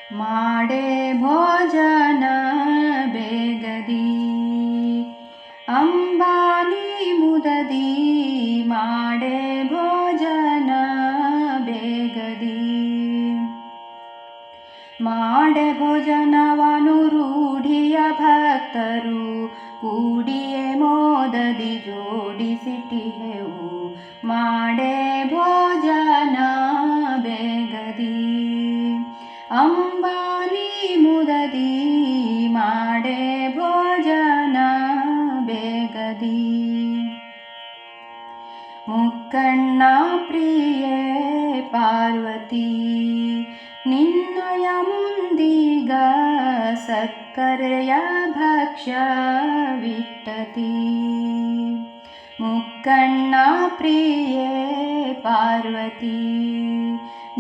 माडे भोजन बेगदी अंबानी मुददी माडे भोजन बेगदी माडे भोजनवनु रूढिय भक्तरू ಕೂಡಿಯೇ ಮೋದದಿ ಜೋಡಿಸಿಟ್ಟಿಹೆವು ಮಾಡೆ ಭೋಜನ ಬೇಗದಿ ಅಂಬಾನಿ ಮುದದಿ ಮಾಡೆ ಭೋಜನ ಬೇಗದಿ ಮುಕ್ಕಣ್ಣ ಪ್ರಿಯೆ ಪಾರ್ವತಿ ನಿನ್ನಯ ಮುಂದೀಗ ಸಕ್ಕರೆಯ ಭಕ್ಷ್ಯವಿಟ್ಟತಿ ಮುಕ್ಕಣ್ಣ ಪ್ರಿಯೆ ಪಾರ್ವತಿ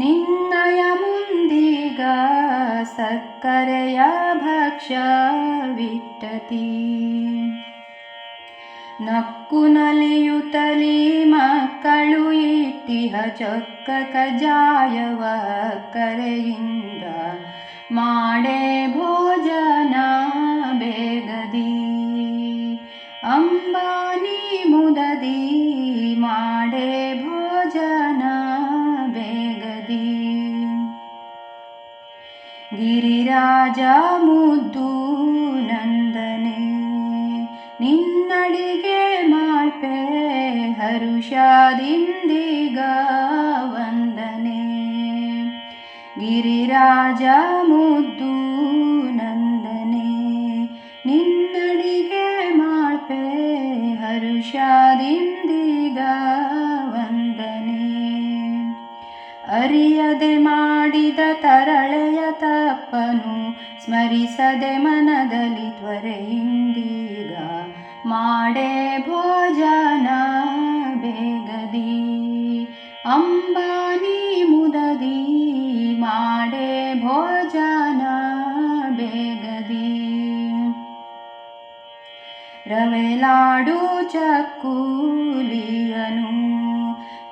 ನಿನ್ನಯ ಮುಂದೀಗ ಸಕ್ಕರೆಯ ಭಕ್ಷ್ಯವಿಟ್ಟತಿ ನಕ್ಕು ನಲಿಯುತ್ತಲಿ ಮಕ್ಕಳು ಇಟ್ಟಿಹ ಚೊಕ್ಕ ಕಜಾಯವ ಕರೆಯಿಂದ ಮಾಡೆ ಭೋಜನ ಬೇಗದಿ ಅಂಬಾನಿ ಮುದದಿ ಮಾಡೆ ಭೋಜನ ಬೇಗದಿ ಗಿರಿರಾಜ ಮುದ್ದು ನಂದನೆ ನಿನ್ನಡಿಗೆ ಮಾಡ್ಪೆ ಹರುಷದಿಂದೀಗ ವಂದನೆ ಗಿರಿರಾಜ ಮುದ್ದು ನಂದನೆ ನಿನ್ನಡಿಗೆ ಮಾಡ್ಪೆ ಹರುಷದಿಂದೀಗ ವಂದನೆ ಅರಿಯದೆ ಮಾಡಿದ ತರಳೆಯ ತಪ್ಪನು ಸ್ಮರಿಸದೆ ಮನದಲ್ಲಿ ತ್ವರೆಯಿಂದೀಗ ಮಾಡೆ ಭೋಜನ ಬೇಗದಿ ಅಂಬಾನಿ ಮುದದಿ ಮಾಡೆ ಭೋಜನ ಬೇಗದಿ ರವೆಲಾಡು ಚಕ್ಕುಲಿಯನು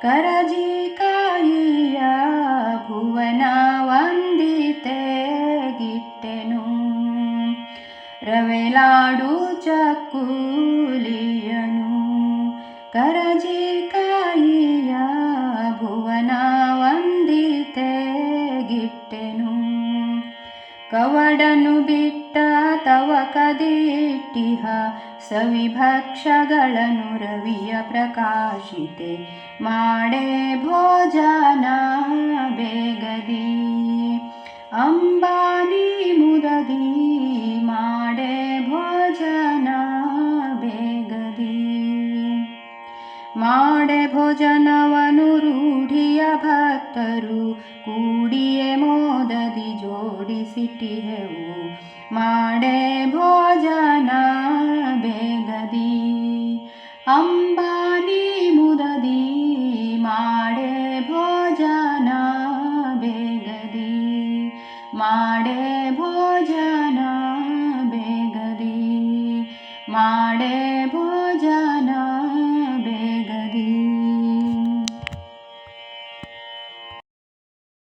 ಕರಜಿಕಾಯಿಯ ಭುವನ ವಂದಿತೆ ಗಿಟ್ಟೆನು ರವೆಲಾಡು ಚಕ್ಕುಲಿಯನು ಕರಜಿಕಾಯಿಯ ಭುವನ ವಂದಿತೆ ಗಿಟ್ಟೆನು ಕವಡನು ಬಿಟ್ಟ ತವಕದಿಟ್ಟಿಹ ಸವಿಭಕ್ಷಗಳನ್ನು ರವಿಯ ಪ್ರಕಾಶಿತೆ ಮಾಡೆ ಭೋಜನ ಬೇಗದಿ ಅಂಬಾನಿ ಮುದದಿ ಮಾಡೆ ಭೋಜನ ಬೇಗದಿ ಮಾಡೆ ಭೋಜನವನು ರೂಢಿಯ ಭಕ್ತರು ಕೂಡಿಯೇ ಮೋದದಿ ಜೋಡಿಸಿಟ್ಟಿಹೆವು ಮಾಡೆ ಭೋಜನ ಬೇಗದಿ ಅಂಬಾನಿ ಮುದದಿ ಮಾಡೆ ಭೋಜನ ಬೇಗದಿ ಮಾಡೆ ಭೋಜನ ಬೇಗದಿ ಮಾಡೆ